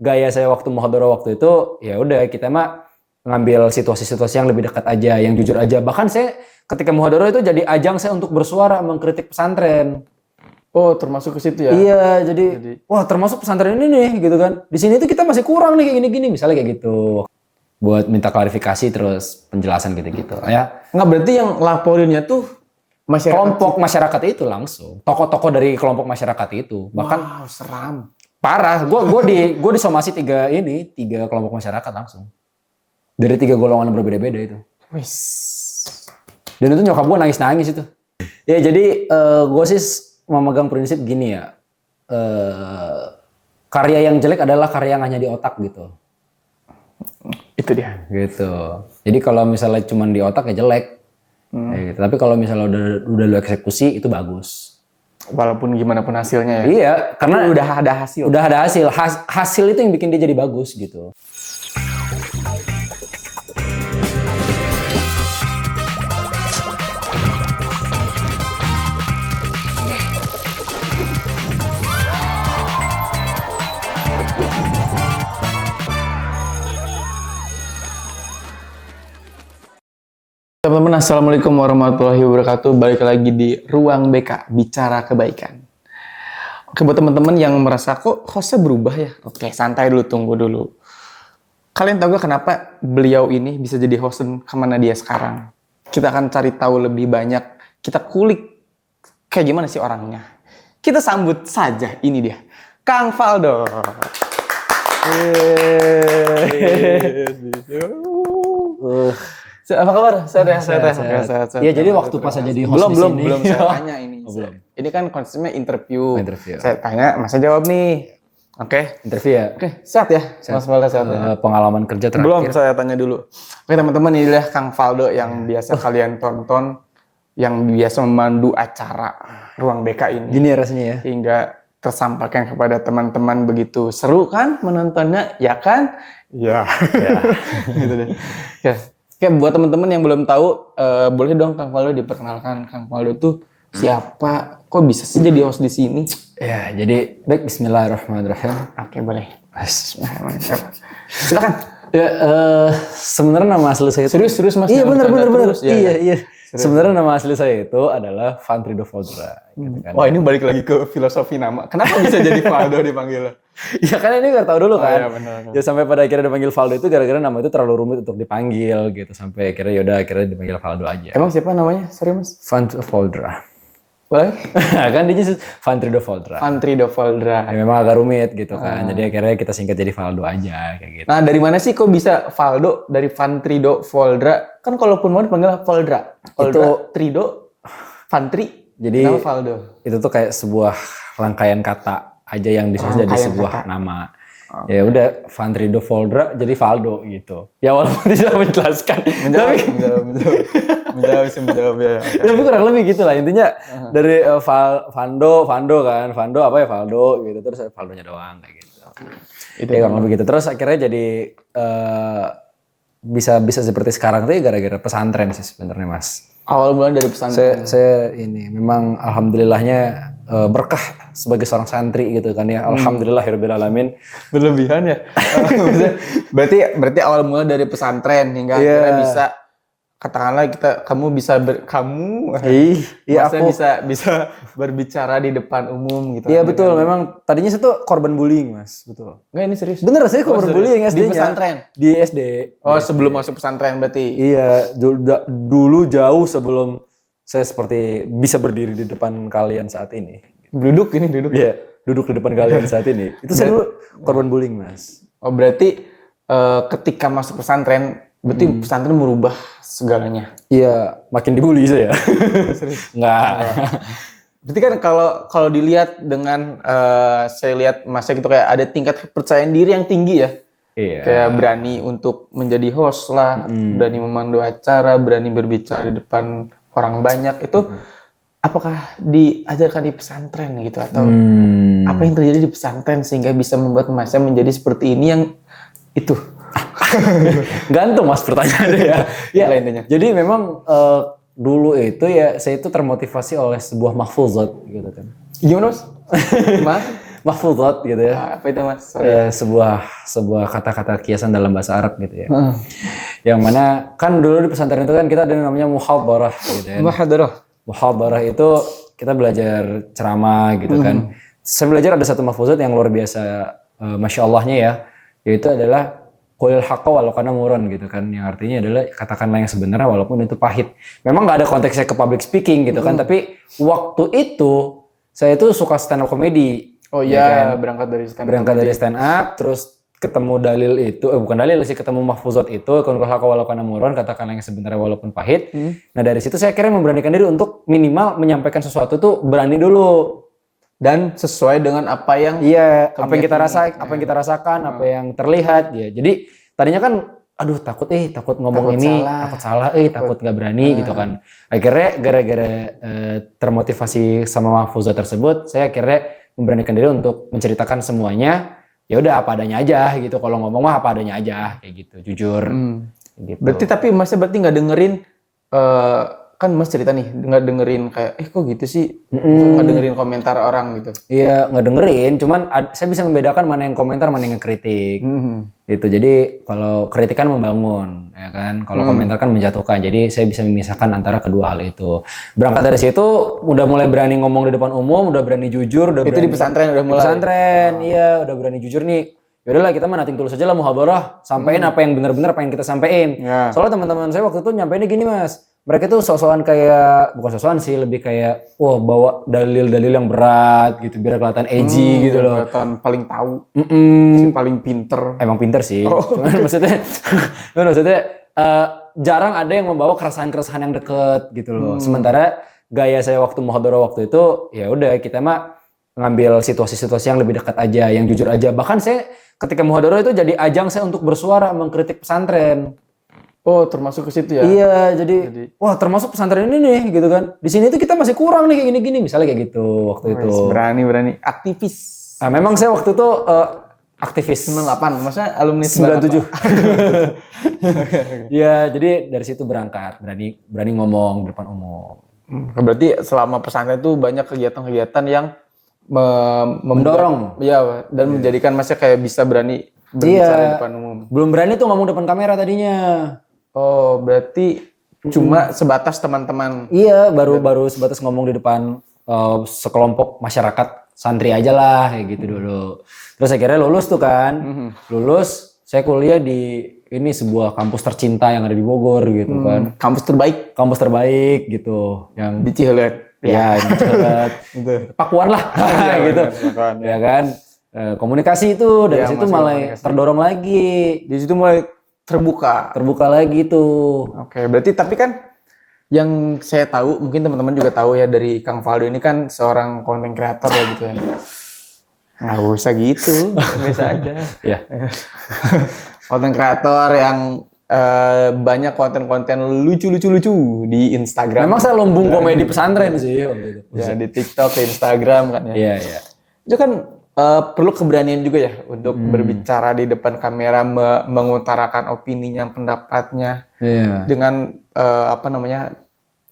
gaya saya waktu muhadharah waktu itu, ya udah kita mah ngambil situasi-situasi yang lebih dekat aja, yang jujur aja. Bahkan saya ketika muhadharah itu jadi ajang saya untuk bersuara mengkritik pesantren. Oh, termasuk ke situ ya? Iya, jadi wah termasuk pesantren ini nih gitu kan. Di sini tuh kita masih kurang nih kayak gini-gini, misalnya kayak gitu. Buat minta klarifikasi terus penjelasan gitu-gitu. Ya. Nggak, berarti yang laporinnya tuh masyarakat Kelompok masyarakat itu langsung. Tokoh-tokoh dari kelompok masyarakat itu. Bahkan wow, seram. parah. Gue disomasi tiga kelompok masyarakat langsung. Dari 3 golongan berbeda-beda itu. Wis. Dan itu nyokap gue nangis-nangis itu. Ya jadi gue sih memegang prinsip gini ya, karya yang jelek adalah karya yang hanya di otak gitu. Itu dia. Gitu. Jadi kalau misalnya cuma di otak ya jelek. Gitu. Tapi kalau misalnya udah lu eksekusi itu bagus. Walaupun gimana pun hasilnya ya. Iya, karena udah ada hasil. Udah ada hasil. Hasil itu yang bikin dia jadi bagus gitu. Teman-teman, assalamualaikum warahmatullahi wabarakatuh. Balik lagi di Ruang BK, Bicara Kebaikan. Oke, buat teman-teman yang merasa kok hostnya berubah ya. Oke, santai dulu, tunggu dulu. Kalian tahu gak kenapa beliau ini bisa jadi host dan kemana dia sekarang? Kita akan cari tahu lebih banyak. Kita kulik kayak gimana sih orangnya. Kita sambut saja, ini dia, Kang Faldo. Apa kabar? Sehat. Iya, jadi waktu pas saya jadi host belum saya tanya ini. Belum. Ini kan konsepnya interview. Interview. Saya tanya, Mas jawab nih. Oke. Interview ya. Oke, sehat ya? Mas Faldo sehat ya? Pengalaman kerja terakhir. Belum, saya tanya dulu. Oke teman-teman, inilah Kang Faldo yang biasa kalian tonton, yang biasa memandu acara Ruang BK ini. Gini ya rasanya ya. Hingga tersampaikan kepada teman-teman begitu seru kan menontonnya, ya kan? Iya. Gitu deh. Ya. Oke, buat teman-teman yang belum tahu, boleh dong Kang Faldo diperkenalkan. Kang Faldo tuh siapa? Kok bisa sih jadi host di sini? Ya, jadi baik, bismillahirrahmanirrahim. Oke, boleh. Silakan. Ya, sebenarnya nama asli saya itu Serius Mas. Iya, benar. Ya. Iya. Sebenarnya nama asli saya itu adalah Fantrido Foldra. Gitu kan. Wah, ini balik lagi ke filosofi nama. Kenapa bisa jadi Faldo dipanggil? Ya kan ini nggak tahu dulu kan. Iya, benar. Ya sampai pada akhirnya dipanggil Faldo itu gara-gara nama itu terlalu rumit untuk dipanggil gitu. Sampai akhirnya dipanggil Faldo aja. Emang siapa namanya? Sorry Mas. Fantrido Foldra. Boleh? Kan dia Fantrido Foldra. Fantrido Foldra. Ya, memang agak rumit gitu kan. Jadi akhirnya kita singkat jadi Faldo aja kayak gitu. Nah, dari mana sih kok bisa Faldo dari Fantrido Foldra? Kan kalaupun mau dipanggil Foldra. Itu Trido, Fantri, jadi nama Faldo. Itu tuh kayak sebuah rangkaian kata aja yang disusun jadi sebuah nama. Ya udah, Fantrido Foldra jadi Faldo gitu. Ya walaupun tidak menjelaskan. Menjawab ya. Tapi kurang lebih gitu lah intinya. Dari Fando kan. Fando apa ya Faldo gitu. Terus Faldonya doang kayak gitu. Itu kurang lebih gitu. Terus akhirnya jadi bisa seperti sekarang tuh gara-gara pesantren sih sebenarnya Mas. Awal bulan dari pesantren. Saya ini memang alhamdulillahnya berkah sebagai seorang santri gitu kan ya. Alhamdulillahirabbil alamin. Berlebihan ya. berarti awal mula dari pesantren hingga akhirnya bisa katakanlah kamu bisa berbicara di depan umum gitu. Iya betul, memang tadinya saya tuh korban bullying Mas, betul. Enggak, ini serius. Bener, saya korban bullying SD-nya. Di pesantren? Di SD. Oh, sebelum masuk pesantren berarti? Iya, dulu jauh sebelum saya seperti bisa berdiri di depan kalian saat ini. Duduk. Iya, duduk di depan kalian saat ini. Itu saya dulu korban bullying Mas. Oh, berarti ketika masuk pesantren, berarti pesantren merubah segalanya? Iya, makin dibully saya. Enggak. Berarti kan kalau dilihat dengan saya lihat Masnya gitu kayak ada tingkat kepercayaan diri yang tinggi ya. Iya. Kayak berani untuk menjadi host lah, berani memandu acara, berani berbicara di depan orang banyak. Itu apakah diajarkan di pesantren gitu atau apa yang terjadi di pesantren sehingga bisa membuat Masnya menjadi seperti ini yang itu? Gantung Mas pertanyaannya ya. Ya intinya. Jadi memang dulu itu ya saya itu termotivasi oleh sebuah mahfuzat gitu kan. Gimana Mas? mahfuzat gitu ya. Apa itu Mas? Sebuah kata-kata kiasan dalam bahasa Arab gitu ya. Yang mana kan dulu di pesantren itu kan kita ada yang namanya muhadarah gitu ya. Muhadarah itu kita belajar ceramah gitu kan. Saya belajar ada satu mahfuzat yang luar biasa, masya Allahnya ya, yaitu adalah qulil haqqa walau kana murran gitu kan, yang artinya adalah katakanlah yang sebenarnya walaupun itu pahit. Memang nggak ada konteksnya ke public speaking gitu kan, tapi waktu itu saya itu suka stand up comedy. Oh ya iya, kan? berangkat dari stand Stand up, terus ketemu dalil itu, bukan dalil sih, ketemu mahfuzat itu, qulil haqqa walau kana murran, katakanlah yang sebenarnya walaupun pahit. Nah dari situ saya akhirnya memberanikan diri untuk minimal menyampaikan sesuatu tuh berani dulu. dan sesuai dengan apa yang Apa yang kita rasakan, apa yang terlihat ya. Jadi tadinya kan aduh takut ngomong Takut ini, salah. takut salah, takut nggak berani gitu kan. Akhirnya gara-gara termotivasi sama mahfuzat tersebut, saya akhirnya memberanikan diri untuk menceritakan semuanya. Ya udah apa adanya aja gitu. Kalau ngomong mah apa adanya aja kayak gitu, jujur. Gitu. Berarti tapi Masnya berarti nggak dengerin kan Mas cerita nih nggak dengerin kayak kok gitu sih, nggak dengerin komentar orang gitu. Iya nggak dengerin, cuman saya bisa membedakan mana yang komentar, mana yang kritik. Gitu. Jadi kalau kritik kan membangun, ya kan. Kalau komentar kan menjatuhkan. Jadi saya bisa memisahkan antara kedua hal itu. Berangkat dari situ, udah mulai berani ngomong di depan umum, udah berani jujur, udah Itu berani, di pesantren udah mulai. Di pesantren, iya, udah berani jujur nih. Yaudahlah kita mah nating tulus aja lah muhadarah, sampein apa yang benar-benar pengen kita sampein. Ya. Soalnya teman-teman saya waktu itu nyampeinnya gini Mas. Mereka tuh sok-sokan kayak, bukan sok-sokan sih, lebih kayak bawa dalil-dalil yang berat gitu biar kelihatan edgy gitu loh. Kelihatan paling tahu, paling pinter. Emang pinter sih. Cuman maksudnya jarang ada yang membawa keresahan-keresahan yang deket gitu loh. Sementara gaya saya waktu muhadarah waktu itu ya udah kita mah ngambil situasi-situasi yang lebih dekat aja, yang jujur aja. Bahkan saya ketika muhadarah itu jadi ajang saya untuk bersuara mengkritik pesantren. Oh, termasuk ke situ ya? Iya, jadi wah termasuk pesantren ini nih gitu kan. Di sini tuh kita masih kurang nih kayak gini-gini, misalnya kayak gitu waktu itu. Berani aktivis. Nah, memang saya waktu itu aktivis 98, maksudnya alumni 97. Iya, jadi dari situ berangkat, berani ngomong di depan umum. Berarti selama pesantren itu banyak kegiatan-kegiatan yang Mendorong. Iya, dan menjadikan Masnya kayak bisa berani berbicara di depan umum. Belum berani tuh ngomong depan kamera tadinya. Oh, berarti cuma sebatas teman-teman. Iya, baru sebatas ngomong di depan sekelompok masyarakat santri aja lah kayak gitu dulu. Terus akhirnya lulus tuh kan. Lulus, saya kuliah di ini sebuah kampus tercinta yang ada di Bogor gitu kan. Kampus terbaik gitu. Yang di Cihelet. Ya, gitu. Pakuan lah gitu. Ya kan. Komunikasi itu dari situ mulai terdorong lagi. Di situ mulai terbuka lagi tuh. Oke, berarti tapi kan yang saya tahu, mungkin teman-teman juga tahu ya dari Kang Valdo ini kan seorang konten kreator ya gitu ya. Nggak usah gitu, biasa aja. Ya. Konten kreator yang banyak konten-konten lucu di Instagram. Memang saya lumbung komedi pesantren sih waktu itu. Ya, di TikTok, di Instagram kan ya. Iya. Itu kan perlu keberanian juga ya untuk berbicara di depan kamera, mengutarakan opininya, pendapatnya. Iya. Dengan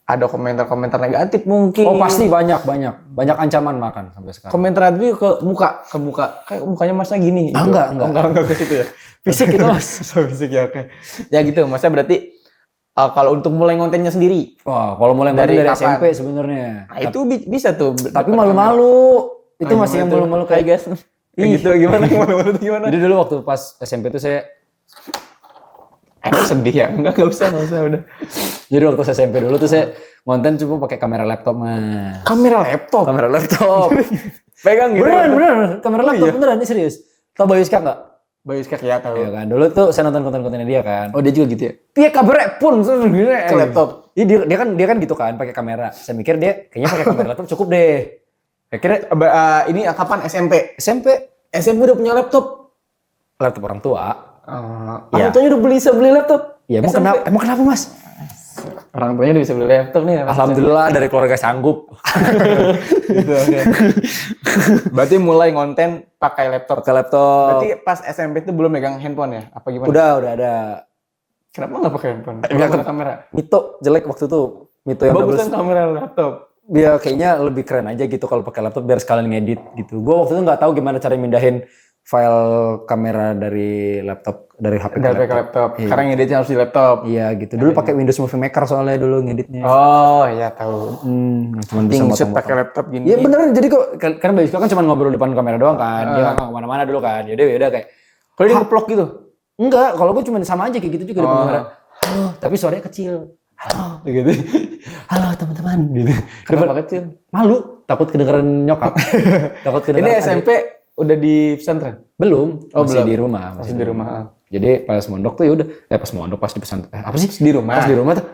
ada komentar-komentar negatif mungkin. Oh pasti banyak ancaman makan sampai sekarang. Komentar negatif ke muka, kayak mukanya Masnya gini. Ah, gitu. enggak ke situ ya. Fisik itu Mas. Fisik ya, oke. Ya gitu, Masnya berarti kalau untuk mulai kontennya sendiri. Wah, kalau mulai dari SMP sebenarnya. Nah, itu bisa tuh. Tapi malu-malu. Itu masih yang malu-malu kayak guys. Kayak gitu gimana? Malu-malu tuh gimana? Jadi dulu waktu pas SMP tuh saya sedih ya? Enggak usah udah. Jadi waktu SMP dulu tuh saya ngonten cuma pakai kamera laptop mah. Kamera laptop. Pegang gitu. Beneran. Kamera laptop beneran, ini serius. Tahu Bayu Skak nggak? Bayu Skak ya tahu. Iya kan. Dulu tuh saya nonton konten-kontennya dia kan. Oh dia juga gitu ya? Dia kamera pun ke laptop. Iya dia kan gitu kan pakai kamera. Saya mikir dia kayaknya pakai kamera laptop cukup deh. Akhirnya ini kapan SMP? SMP udah punya laptop. Laptop orang tua. Orang tuanya udah bisa beli laptop. Ya emang kenapa Mas? Orang tuanya udah bisa beli laptop nih. Alhamdulillah dari keluarga sanggup. Gitu, okay. Berarti mulai ngonten pakai laptop. Berarti pas SMP itu belum megang handphone ya? Apa gimana? Udah ada. Kenapa nggak pakai handphone? Nggak kamera. Mito jelek waktu itu. Mito yang bagus kan kamera laptop. Ya kayaknya lebih keren aja gitu kalau pakai laptop biar sekalian ngedit gitu. Gue waktu itu nggak tahu gimana cara mindahin file kamera dari laptop dari HP Dari ke laptop. Iya. Karena ngeditnya harus di laptop. Iya gitu. Dulu pakai Windows Movie Maker soalnya dulu ngeditnya. Oh iya tahu. Cuman bisa Shoot pakai laptop gini. Iya bener. Jadi kok karena Basic kan cuma ngobrol depan kamera doang kan. Dia nggak kemana-mana dulu kan. Yaudah kayak. Kalau dia ngeplok gitu? Enggak. Kalau gue cuma sama aja kayak gitu juga depan kamera. Halo, tapi suaranya kecil. Halo, gitu. Halo teman-teman. Gitu. Kenapa kecil? Malu, takut kedengeran nyokap. Takut kedengeran. Ini SMP udah di pesantren? Belum, masih di rumah. Masih di rumah. Jadi pas mondok tuh ya udah, pas mondok pas di pesantren. Apa sih? Di rumah. Pas di rumah tuh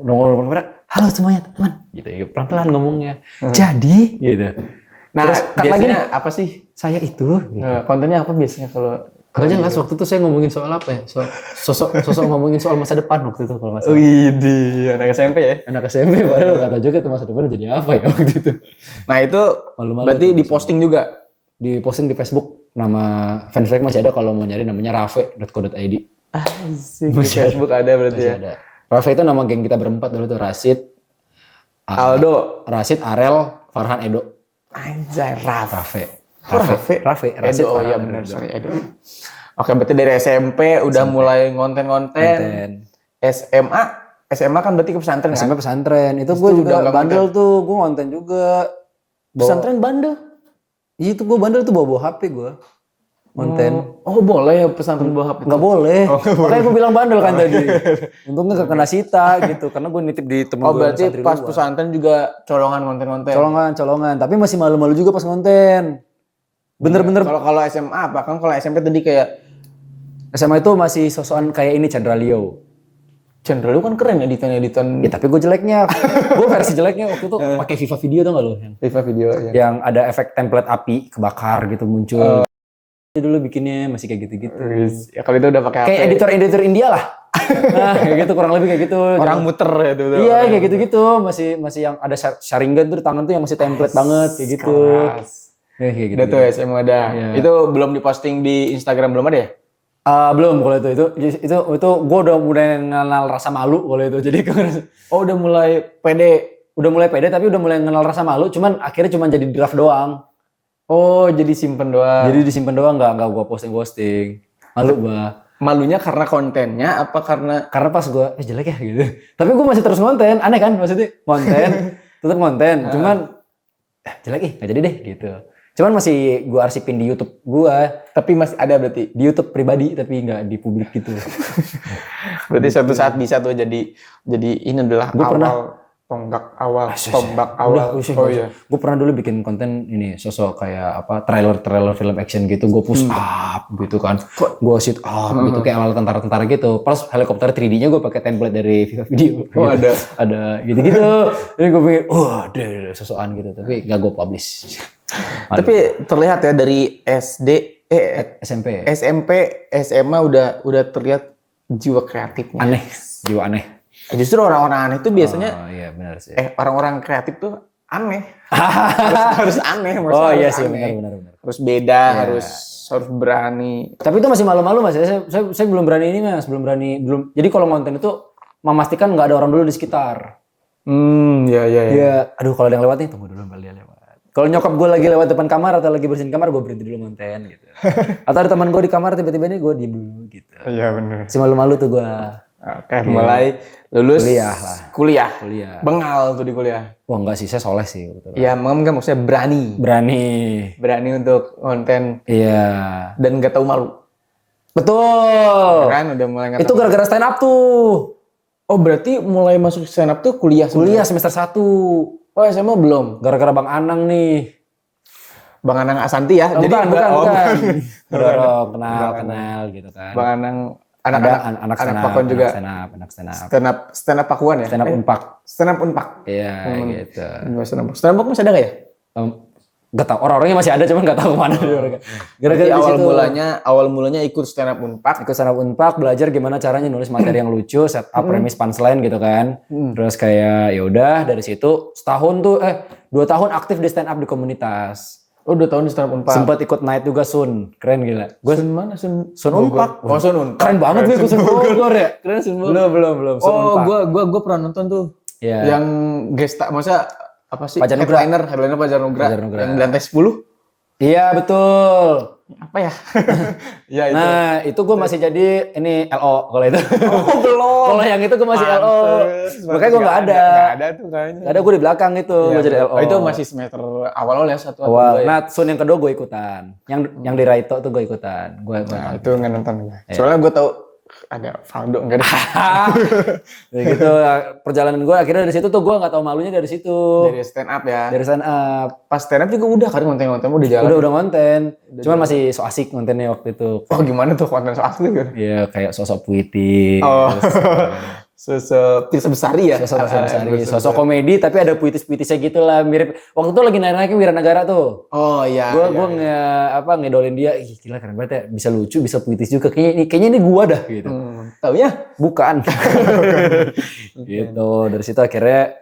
nongol halo semuanya teman. Gitu ya, pelan-pelan ngomongnya. Jadi, gitu. Nah, terus biasanya apa sih? Saya itu. Gitu. Kontennya apa biasanya kalau Kalau jelas waktu itu saya ngomongin soal apa ya? Sosok ngomongin soal masa depan waktu itu kalau nggak salah. Widih, anak SMP ya? Anak SMP padahal nggak tahu juga tuh masa depan jadi apa ya waktu itu. Nah itu malu-malu berarti diposting juga? Diposting di Facebook, nama fanspage masih ada kalau mau nyari namanya rafe.co.id. Di Facebook ada berarti ya? Ada. Rafe itu nama geng kita berempat dulu tuh, Rashid, Aldo, Rashid, Arel, Farhan, Edo. Anjay, Rafe. Rashid, oh iya benar, sorry Edo. Oke, berarti dari SMP udah mulai ngonten-ngonten. SMA kan berarti ke pesantren kan? SMA pesantren, itu gue juga bandel tuh, gue ngonten juga. Pesantren bandel? Iya itu gue bandel tuh bawa HP gue. Konten. Oh boleh ya pesantren bawa HP? Nggak boleh. Makanya gue bilang bandel kan tadi. Untungnya gak kena sita gitu. Karena gue nitip di temen gue. Oh berarti pas pesantren juga colongan konten-konten? Colongan. Tapi masih malu-malu juga pas konten. Bener-bener. Kalau SMA apa? Kan kalau SMP tadi kayak. SMA itu masih sosokan kayak ini Chandra Leo. Chandra Leo kan keren editan. Ya tapi gue jeleknya. Gue versi jeleknya waktu itu pakai Viva Video tau gak lo? Viva Video ya. Yang ada efek template api kebakar gitu muncul. Dulu bikinnya masih kayak gitu-gitu. Ya kalau itu udah pakai kayak editor India lah. Nah, kayak gitu kurang lebih kayak gitu. Orang muter ya tuh. Iya, kayak gitu-gitu. Masih yang ada Sharingan tuh di tangan tuh yang masih template banget kayak gitu. Kayak gitu. Udah tuh SMA dah. Ya. Itu belum diposting di Instagram belum ada ya? Belum kalau itu gue udah mulai kenal rasa malu kalau itu. Jadi udah mulai pede tapi udah mulai kenal rasa malu. Cuman akhirnya cuma jadi draft doang. Oh, jadi simpen doang. Jadi disimpan doang, nggak gue posting. Malu gue. Malunya karena kontennya apa karena pas gue jelek ya gitu. Tapi gue masih terus ngonten, aneh kan maksudnya tetap ngonten. Cuman jelek nggak jadi deh gitu. Cuman masih gue arsipin di YouTube gue. Tapi masih ada berarti di YouTube pribadi tapi nggak di publik gitu. Berarti suatu saat bisa tuh jadi ini adalah tombak awal. Oh iya. Gue pernah dulu bikin konten ini sosok kayak apa trailer film action gitu. Gue push up gitu kan. Gue sit up gitu kayak ala tentara gitu. Pas helikopter 3D-nya gue pakai template dari Viva Video. Oh gitu. ada gitu. Jadi gue pikir, ada sosokan gitu. Tapi gak gue publish. Tapi terlihat ya dari SMP, SMA udah terlihat jiwa kreatifnya. Aneh, jiwa aneh. Justru orang-orang aneh itu biasanya iya benar sih. Orang-orang kreatif tuh aneh. harus aneh maksudnya. Oh iya sih benar. Harus beda, harus berani. Tapi itu masih malu-malu Mas. Saya belum berani ini Mas, belum. Jadi kalau konten itu memastikan nggak ada orang dulu di sekitar. Iya. Aduh kalau ada yang lewat nih tunggu dulu dia lewat. Kalau nyokap gue lagi lewat depan kamar atau lagi bersihin kamar, gue berhenti dulu konten gitu. Atau ada teman gue di kamar tiba-tiba nih gue diem dulu gitu. Iya benar. Si malu-malu tuh gue. Oke, mulai lulus kuliah. Bengal tuh di kuliah. Wah enggak sih, saya soleh sih. Iya, enggak maksudnya berani untuk konten. Iya. Dan nggak tahu malu. Betul. Kan udah mulai itu gara-gara stand up tuh. Oh berarti mulai masuk stand up tuh kuliah semester 1. Oh SMA belum? Gara-gara Bang Anang nih. Bang Anang Asanti ya? Jadi bukan. Dorong, kenal gitu kan. Bang Anang anak pakun juga. Stand up pakuan ya? Stand up unpak. Iya gitu. Stand up masih ada nggak ya? Gak tau, orang-orangnya masih ada cuman gak tahu kemana. Gara-gara awal mulanya ikut stand up unpak. Belajar gimana caranya nulis materi yang lucu, set up premis punchline gitu kan. Terus kayak yaudah dari situ 2 tahun aktif di stand up di komunitas. Oh 2 tahun di stand up unpak. Sempat ikut night juga Sun, keren gila. Sun mana? Sun Unpak. Oh Sun Unpak. Keren banget gue Sun Bogor ya. Keren Sun Bogor. Belum. Gue pernah nonton tuh. Yang gesta, masa apa sih? Fajar Nugra. Headliner Fajar Nugra. Yang di lantai 10. Iya betul. Apa ya? Ya itu. Nah itu gue masih jadi ini LO kalau itu. Oh belum. Kalau yang itu gue masih LO. Makanya gue nggak ada. Nggak ada tuh kayaknya. Nggak ada, gue di belakang itu gue jadi LO. Oh, itu masih semester awal ya 1 atau 2 ya? Nah Sun yang kedua gue ikutan. Yang di Raito tuh gue ikutan. Nah itu nggak nonton gue. Soalnya gue tahu ada Faldo enggak ada. Ya gitu perjalanan gue akhirnya dari situ tuh gue nggak tahu malunya dari situ. Dari stand up ya. Dari stand up. Pas stand up juga udah kan konten-konten udah jalan. Udah konten. Cuman masih so asik kontennya waktu itu. Oh gimana tuh konten so asik gitu? Iya kayak sosok puitis. Oh. Sosok Besari ya? Sosok Besari. Sosok komedi tapi ada puitis-puitisnya gitu lah. Mirip. Waktu itu lagi naik-naiknya Wiranagara tuh. Oh iya. Gue ngedolin dia. Ih gila keren banget ya. Bisa lucu, bisa puitis juga. Kayaknya ini gua dah gitu. Taunya? Bukan. Gitu. Dari situ akhirnya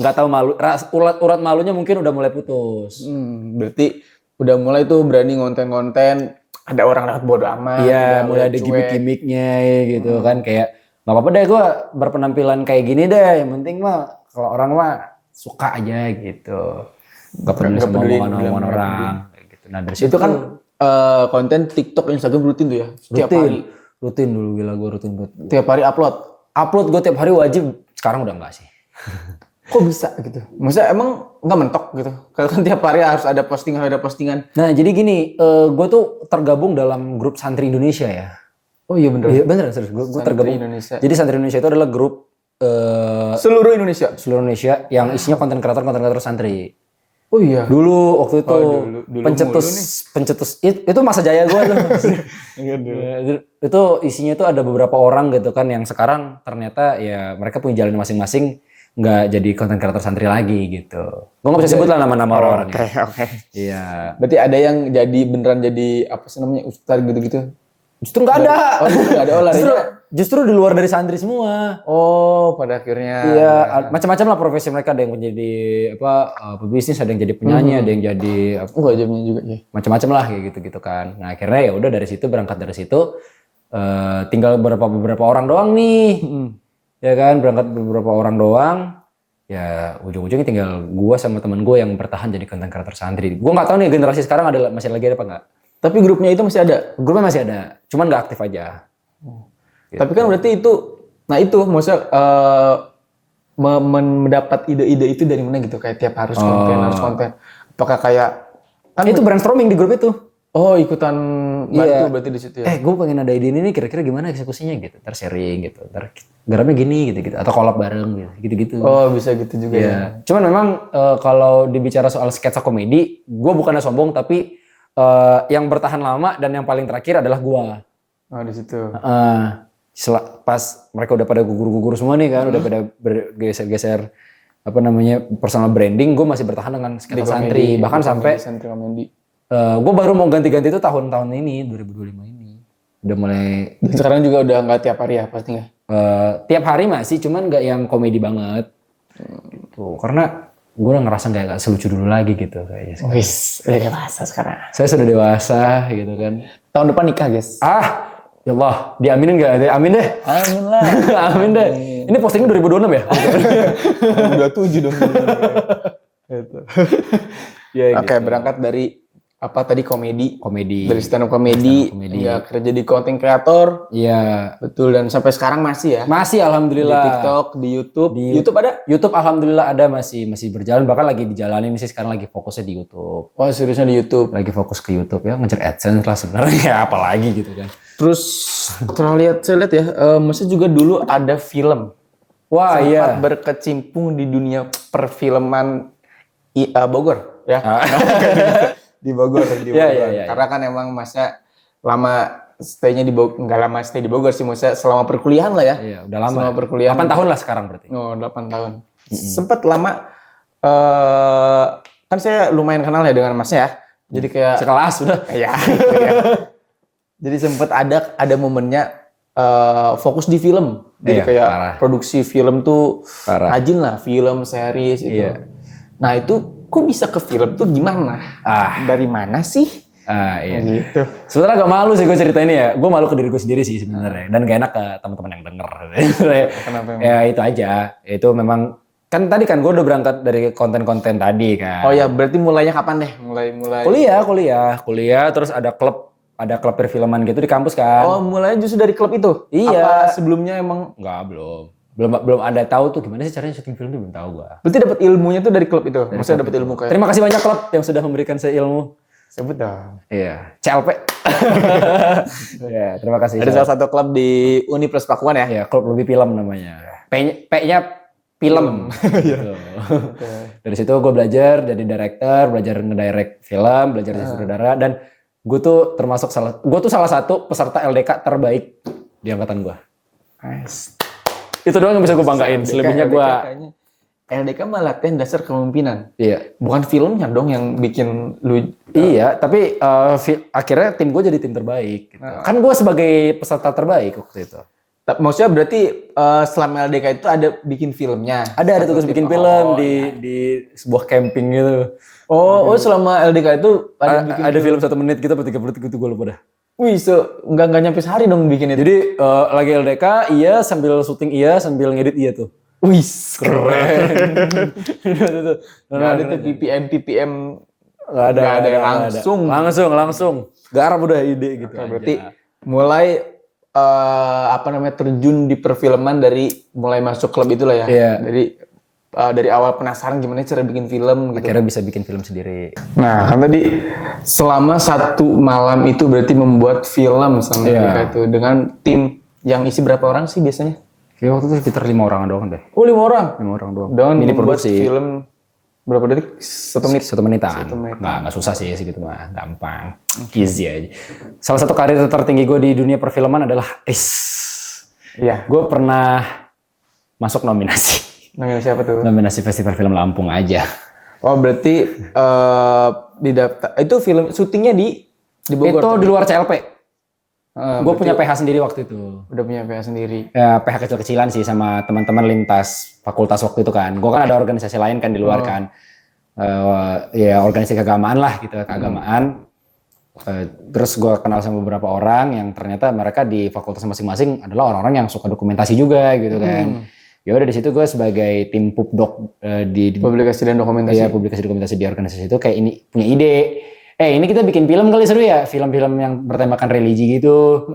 nggak tahu malu. Urat malunya mungkin udah mulai putus. Berarti udah mulai tuh berani konten-konten. Ada orang lewat bodo amat. Iya, mulai ada gimmick-gimmicknya gitu kan. Kayak gak apa-apa deh gue berpenampilan kayak gini deh. Yang penting mah kalau orang mah suka aja gitu. Gak peduli sama omongan orang. Gitu. Nah dari situ itu kan konten TikTok, Instagram rutin tuh ya? Setiap hari? Rutin dulu, gila gue rutin buat. Tiap hari upload? Upload gue tiap hari wajib. Sekarang udah enggak sih. Kok bisa gitu? Maksudnya emang nggak mentok gitu? Kalau kan tiap hari harus ada postingan. Nah jadi gini, gue tuh tergabung dalam grup Santri Indonesia ya. Oh iya bener. Iya bener, serius. Gue tergabung. Indonesia. Jadi Santri Indonesia itu adalah grup seluruh Indonesia yang isinya konten kreator santri. Oh iya. Dulu waktu itu dulu pencetus itu masa jaya gue tuh. Itu isinya itu ada beberapa orang gitu kan yang sekarang ternyata ya mereka punya jalan masing-masing, nggak jadi konten kreator santri lagi gitu. Gue nggak bisa sebut lah nama-nama orang. Oke. Iya. Berarti ada yang beneran jadi apa sih namanya ustadz gitu-gitu? Justru nggak ada. Oh, nggak ada justru di luar dari santri semua. Oh, pada akhirnya. Iya, macam-macam lah profesi mereka. Ada yang menjadi pebisnis, ada yang jadi penyanyi, ada yang jadi jamnya juga ya. Macam-macam lah kayak gitu kan. Nah akhirnya ya udah berangkat dari situ, tinggal beberapa orang doang nih, ya kan berangkat beberapa orang doang. Ya ujung-ujungnya tinggal gua sama teman gua yang bertahan jadi konten kreator santri. Gua nggak tahu nih generasi sekarang masih lagi ada apa nggak. Tapi grupnya itu masih ada? Grupnya masih ada, cuman nggak aktif aja. Gitu. Tapi kan berarti itu, maksudnya mendapat ide-ide itu dari mana gitu? Kayak tiap harus konten. Apakah kayak... Kan itu brainstorming di grup itu. Oh ikutan bantu berarti di situ ya? Gue pengen ada ide ini kira-kira gimana eksekusinya gitu. Ntar sharing gitu, ntar garamnya gini gitu. Atau collab bareng gitu. Oh bisa gitu juga ya? Cuman memang kalau dibicara soal sketsa komedi, gue bukannya sombong tapi... yang bertahan lama dan yang paling terakhir adalah gua. Oh di situ. Pas mereka udah pada gugur semua nih kan, udah pada bergeser-geser personal branding, gua masih bertahan dengan sketsa santri. Bahkan sampai gua baru mau ganti-ganti itu tahun-tahun ini 2025 ini. Udah mulai. Dan sekarang juga udah nggak tiap hari ya pastinya. Tiap hari masih, cuman nggak yang komedi banget. Gitu. Karena gue udah ngerasa gak selucu dulu lagi gitu kayaknya. Wis, udah dewasa sekarang. Saya sudah dewasa gitu kan. Tahun depan nikah guys. Ya Allah, diaminin gak? Amin deh. Amin lah. Amin deh. Ini postingnya 2026 ya? 2027 dong. Gitu. Oke, berangkat dari apa tadi komedi dari stand up komedi ya kerja di content creator. Iya betul, dan sampai sekarang masih ya alhamdulillah di TikTok, di YouTube ada. YouTube alhamdulillah ada, masih berjalan, bahkan lagi dijalanin sih sekarang, lagi fokusnya di YouTube. Oh seriusnya di YouTube? Lagi fokus ke YouTube ya, ngejar AdSense lah sebenarnya. Apalagi gitu kan. Terus saya lihat ya, maksudnya juga dulu ada film. Wah sempat berkecimpung di dunia perfilman Bogor ya. Di Bogor. Ya. Karena kan emang masa lama stay-nya di Bogor, nggak lama stay di Bogor sih, maksudnya selama perkuliahan lah ya. Iya, udah lama. Selama perkuliahan. 8 tahun lah sekarang berarti. Oh, 8 tahun. Sempet lama, kan saya lumayan kenal ya dengan masnya ya. Jadi kayak... Sekelas sudah. Iya. Jadi sempet ada momennya fokus di film. Jadi kayak produksi film tuh rajin lah, film, series itu. Iya. Nah itu kok bisa ke film tuh gimana? Dari mana sih? Iya. Gitu. Sebenarnya agak malu sih gue cerita ini ya. Gue malu ke diriku sendiri sih sebenarnya. Dan gak enak ke teman-teman yang denger. Kenapa? Ya itu aja. Itu memang kan tadi kan gue udah berangkat dari konten-konten tadi kan. Oh ya, berarti mulainya kapan deh? Mulai. Kuliah, terus ada klub perfilman gitu di kampus kan. Oh, mulainya justru dari klub itu? Iya. Apa sebelumnya emang? Enggak, belum ada tahu tuh gimana sih caranya syuting film tuh, belum tahu gua. Berarti dapat ilmunya tuh dari klub itu? Maksudnya dapat ilmu kayak? Terima kasih banyak klub yang sudah memberikan saya ilmu. Sebut dong. Iya, CLP. Ya, terima kasih. Ada salah satu klub di Universitas Pakuan ya? Iya, klub lebih film namanya. P-nya film. Gitu. Dari situ gue belajar jadi director, belajar ngedirect film, belajar jadi sutradara, dan gue tuh salah satu peserta LDK terbaik di angkatan gue. Nice. Itu doang yang bisa gue banggain. Selebihnya gue LDK mah latihan dasar kepemimpinan. Iya. Bukan filmnya dong yang bikin lu. Iya, tapi akhirnya tim gue jadi tim terbaik. Gitu. Kan gue sebagai peserta terbaik waktu itu. Maksudnya berarti selama LDK itu ada bikin filmnya? Ada tugas bikin film di sebuah camping gitu. Oh, selama LDK itu ada film 1 menit gitu atau 30 menit gitu, gue lupa dah. Wih, nggak nyampe sehari dong bikin itu. Jadi lagi LDK iya, sambil syuting iya, sambil ngedit iya tuh. Wih, keren. Nggak ada tuh PPM. Nggak ada langsung. Garap udah ide gitu. Berarti mulai terjun di perfilman dari mulai masuk klub itulah ya. Iya. Dari awal penasaran gimana cara bikin film gitu. Akhirnya bisa bikin film sendiri. Nah, kan tadi selama 1 malam itu berarti membuat film sama mereka itu dengan tim yang isi berapa orang sih biasanya? Kayak waktu itu sekitar 5 orang doang deh. Oh, 5 orang? 5 orang doang. Dan ini membuat produksi. Film berapa detik? 1 menit? 1 menitan. Nggak susah sih segitu mah. Gampang. Easy aja. Salah satu karir tertinggi gue di dunia perfilman adalah Iya. Gue pernah masuk nominasi. Nominasi apa tuh? Nominasi Festival Film Lampung aja. Oh, berarti didaftar. Itu film syutingnya di Bogor? Itu di luar CLP. Gue punya PH sendiri waktu itu. Udah punya PH sendiri? Ya, PH kecil-kecilan sih sama teman-teman lintas fakultas waktu itu kan. Gue kan ada organisasi lain kan di luar kan. Ya organisasi keagamaan lah gitu, keagamaan. Terus gue kenal sama beberapa orang yang ternyata mereka di fakultas masing-masing adalah orang-orang yang suka dokumentasi juga gitu kan. Ya udah di situ gue sebagai tim pubdoc di publikasi dan dokumentasi. Iya, publikasi dokumentasi di organisasi itu kayak ini punya ide. Ini kita bikin film kali, seru ya, film-film yang bertemakan religi gitu.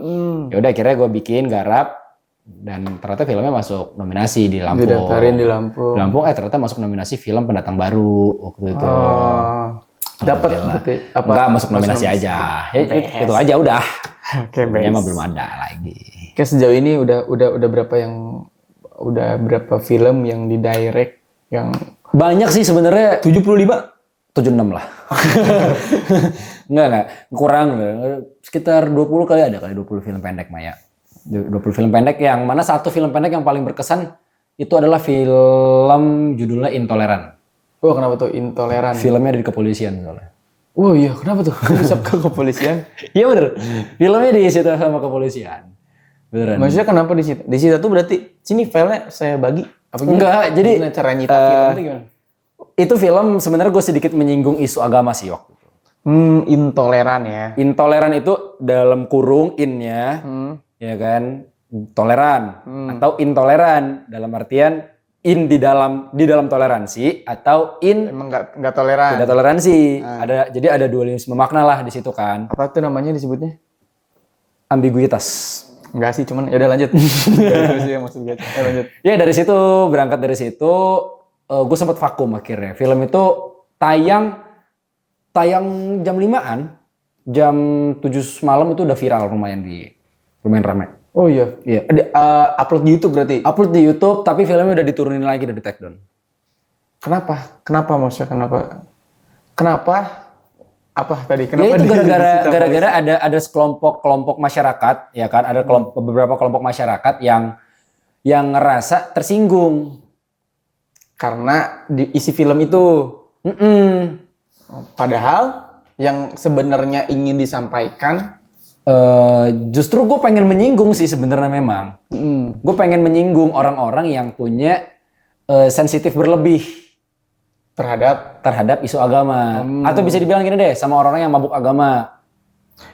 Ya udah akhirnya gue bikin, garap, dan ternyata filmnya masuk nominasi di Lampung. Didaftarin di Lampung. Ternyata masuk nominasi film pendatang baru waktu itu. Dapat enggak masuk nominasi aja. Itu aja udah. Oke, emang belum ada lagi. Kayak sejauh ini udah berapa film yang di direct yang banyak sih sebenarnya. 75? 76 lah. Enggak, kurang. Sekitar 20 kali ada kali, 20 film pendek Maya. 20 film pendek yang mana satu film pendek yang paling berkesan itu adalah film judulnya Intoleran. Oh, kenapa tuh Intoleran? Filmnya dari kepolisian soalnya. Oh iya, kenapa tuh? Bisa ke kepolisian? Iya bener. Filmnya disita sama kepolisian. Beneran. Maksudnya kenapa disita? Disita tuh berarti sini filenya saya bagi? Apa gimana? Enggak, jadi cara nyita film itu gimana? Itu film sebenarnya gue sedikit menyinggung isu agama sih waktu itu. Intoleran ya. Intoleran itu dalam kurung in-nya, ya kan, toleran atau intoleran dalam artian in di dalam toleransi atau in emang nggak toleran. Tidak toleransi. Jadi ada dualisme makna lah di situ kan. Apa tuh namanya disebutnya? Ambiguitas. Enggak sih, cuman ya udah lanjut. Lanjut. Ya berangkat dari situ gue sempat vakum akhirnya. Film itu tayang jam 5-an, jam 7 malam itu udah viral lumayan ramai. Oh iya. Iya. Upload di YouTube berarti? Upload di YouTube, tapi filmnya udah diturunin lagi, udah di take down. Kenapa maksudnya kenapa? Apa tadi? Kenapa ya itu gara-gara ada kelompok masyarakat, ya kan? Ada beberapa kelompok masyarakat yang ngerasa tersinggung karena isi film itu. Padahal yang sebenarnya ingin disampaikan justru gue pengen menyinggung sih sebenarnya memang. Gue pengen menyinggung orang-orang yang punya sensitif berlebih terhadap isu agama. Atau bisa dibilang gini deh, sama orang-orang yang mabuk agama.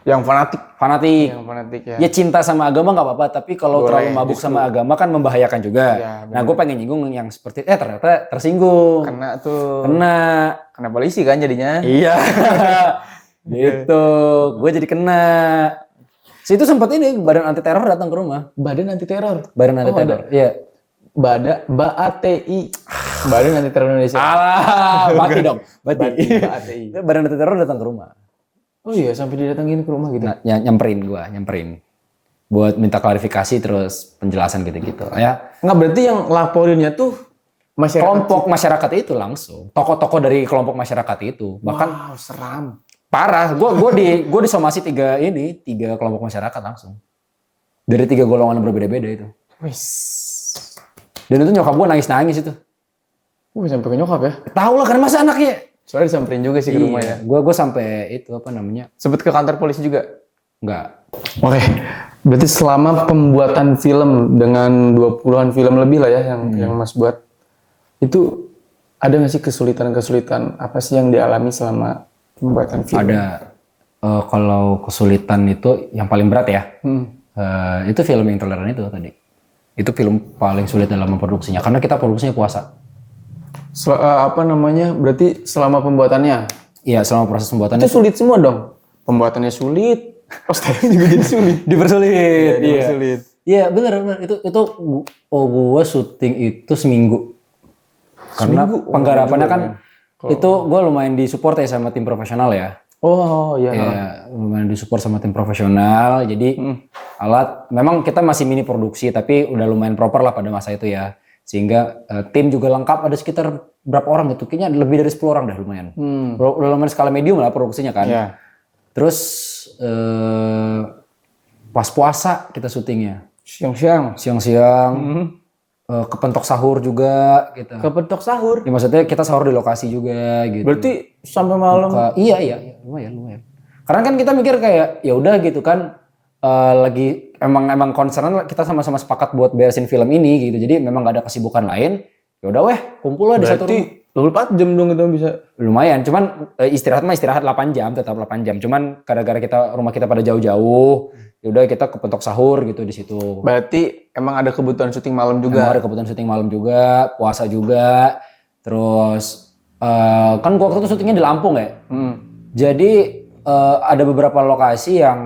Yang fanatik. Fanatik. Yang fanatik ya. Ya cinta sama agama nggak apa-apa, tapi kalau terlalu mabuk sama agama kan membahayakan juga. Ya, nah gue pengen nyinggung yang seperti ternyata tersinggung. Kena polisi kan jadinya. Iya. Gitu. Gue jadi kena. Situ sempat ini badan anti teror datang ke rumah. Badan anti teror. Iya. BATI. Badan anti teror Indonesia. Alah, mati dong. Mati. BATI. Badan anti teror datang ke rumah. Oh iya, sampai didatengin ke rumah gitu. Nah, nyamperin. Buat minta klarifikasi terus penjelasan gitu-gitu. Ya. Nggak, berarti yang laporinnya tuh kelompok masyarakat itu langsung. Tokoh-tokoh dari kelompok masyarakat itu. Bahkan seram. Parah. Gue disomasi 3 kelompok masyarakat langsung. Dari 3 golongan berbeda-beda itu. Wis. Dan itu nyokap gue nangis-nangis itu. Sampai ke nyokap ya? Tahu lah kan masa anaknya. Soalnya disamperin juga sih ke rumah ya. Gue sampai itu Sempet ke kantor polisi juga? Enggak. Oke. Berarti selama pembuatan film dengan 20-an film lebih lah ya yang Mas buat. Itu ada nggak sih kesulitan-kesulitan apa sih yang dialami selama pembuatan film? Ada. Kalau kesulitan itu yang paling berat ya. Itu film Intoleran itu tadi. Itu film paling sulit dalam memproduksinya karena kita produksinya puasa. Berarti selama pembuatannya? Iya, selama proses pembuatannya. Itu sulit semua dong? Pembuatannya sulit, posting juga jadi sulit. Dipersulit. Dipersulit. Iya, benar. Itu gue syuting itu seminggu. Karena penggarapannya kan itu gue lumayan disupport ya sama tim profesional ya. Oh iya. Ya, lumayan disupport sama tim profesional. Jadi alat, memang kita masih mini produksi tapi udah lumayan proper lah pada masa itu ya. Sehingga tim juga lengkap, ada sekitar berapa orang gitu, kayaknya lebih dari 10 orang dah lumayan. Udah lumayan skala medium lah produksinya kan. Yeah. Terus pas puasa kita syutingnya. Siang-siang. Kepentok sahur juga gitu. Kepentok sahur? Ya, maksudnya kita sahur di lokasi juga gitu. Berarti sampai malam? Iya, lumayan. Karena kan kita mikir kayak ya udah gitu kan. Lagi emang concern kita sama-sama sepakat buat beresin film ini gitu. Jadi memang gak ada kesibukan lain. Ya udah kumpul lah di satu rumah. 24 jam dong itu bisa. Lumayan, cuman istirahat 8 jam, tetap 8 jam. Cuman gara-gara rumah kita pada jauh-jauh, ya udah kita kepentok sahur gitu di situ. Berarti emang ada kebutuhan syuting malam juga. Emang ada kebutuhan syuting malam juga, puasa juga. Terus kan gua waktu itu syutingnya di Lampung ya. Jadi ada beberapa lokasi yang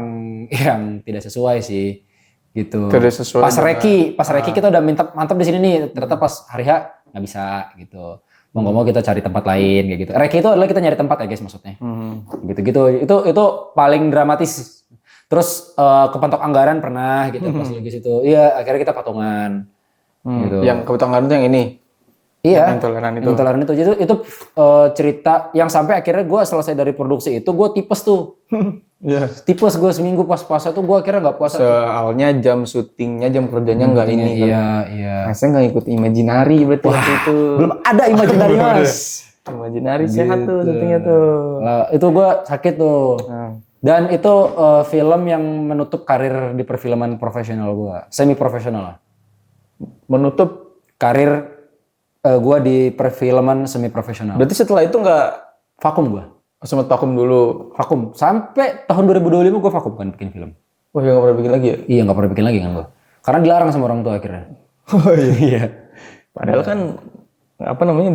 tidak sesuai sih gitu. Tidak sesuai. Pas reki kita udah mantap di sini nih, ternyata pas hari H nggak bisa gitu. Mau nggak mau kita cari tempat lain kayak gitu. Reki itu adalah kita nyari tempat ya guys maksudnya. Gitu. Itu paling dramatis. Terus kepentok anggaran pernah gitu pas lagi situ. Iya, akhirnya kita patungan. Gitu. Yang kepentok anggaran itu yang ini. Iya. Intoleran itu. Jadi itu cerita yang sampai akhirnya gue selesai dari produksi itu gue tipes tuh. Iya. Tipes gue seminggu pas puasa tuh gue akhirnya nggak puasa. Soalnya jam syutingnya, jam kerjanya nggak ini. Iya. Saya nggak ikut Imaginary berarti waktu itu. Belum ada Imaginary mas. Imaginary sehat tuh syutingnya tuh. Nah, itu gue sakit tuh. Dan itu film yang menutup karir di perfilman profesional gue, semi profesional lah. Menutup karir gue di perfilman semi profesional. Berarti setelah itu nggak vakum gue? Sempat vakum dulu. Vakum sampai tahun 2025 gue vakum kan bikin film. Oh ya nggak pernah bikin lagi ya? Iya nggak pernah bikin lagi kan gue. Karena dilarang sama orang tua akhirnya. Oh iya. Padahal kan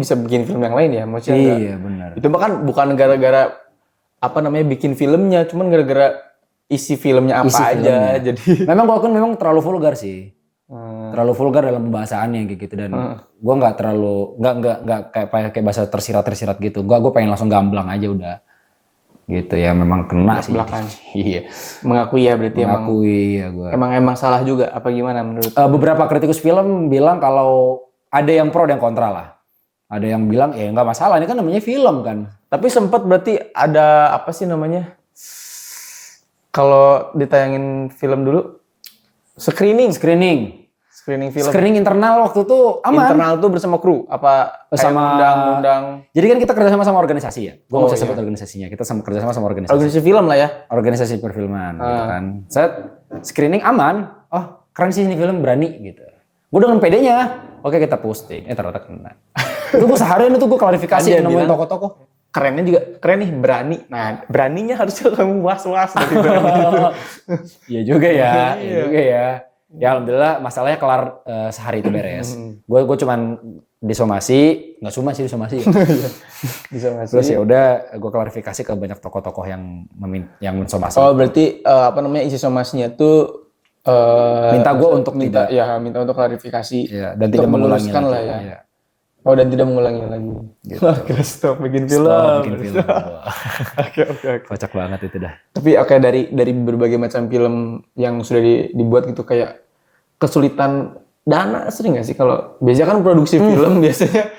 bisa bikin film yang lain ya, maksudnya. Iya benar. Itu bahkan bukan gara-gara bikin filmnya, cuman gara-gara isi filmnya aja. Jadi memang gue kan memang terlalu vulgar sih. Terlalu vulgar dalam pembahasannya gitu dan gue nggak kayak bahasa tersirat gitu. Gue pengen langsung gamblang aja udah gitu ya, memang kena sih. Iya. Mengakui ya berarti. Ya gue. Emang salah juga apa gimana menurut? Beberapa kritikus film bilang kalau ada yang pro dan kontra lah. Ada yang bilang ya nggak masalah, ini kan namanya film kan. Tapi sempat berarti ada kalau ditayangin film dulu screening film. Screening internal waktu itu aman. Internal tuh bersama kru apa bersama undang. Jadi kan kita kerjasama sama organisasi ya. Gue nggak bisa sebut organisasinya. Kita kerjasama sama organisasi. Organisasi film lah ya. Organisasi perfilman gitu kan. Set screening aman. Oh keren sih ini film, berani gitu. Gue dengan PD-nya. Oke kita posting. Ternyata kena. Itu gue seharian itu gue klarifikasi nemuin toko-toko. kerennya juga keren nih, berani. Nah, beraninya harusnya kamu was-was dari berani itu. Iya juga ya, iya juga ya. Ya alhamdulillah masalahnya kelar sehari itu beres. Gue cuman disomasi, nggak cuma sih disomasi. Disomasi. Terus ya udah gue klarifikasi ke banyak tokoh-tokoh yang mensomasi. Oh berarti isi somasinya tuh minta gue untuk minta untuk klarifikasi. Ya, dan tidak mengulangi lagi. Lah ya. Ya. Oh dan tidak mengulangi lagi. Gitu. Stop bikin film. Oke. Kocak banget itu dah. Tapi dari berbagai macam film yang sudah dibuat gitu kayak kesulitan dana sering nggak sih kalau biasanya kan produksi film biasanya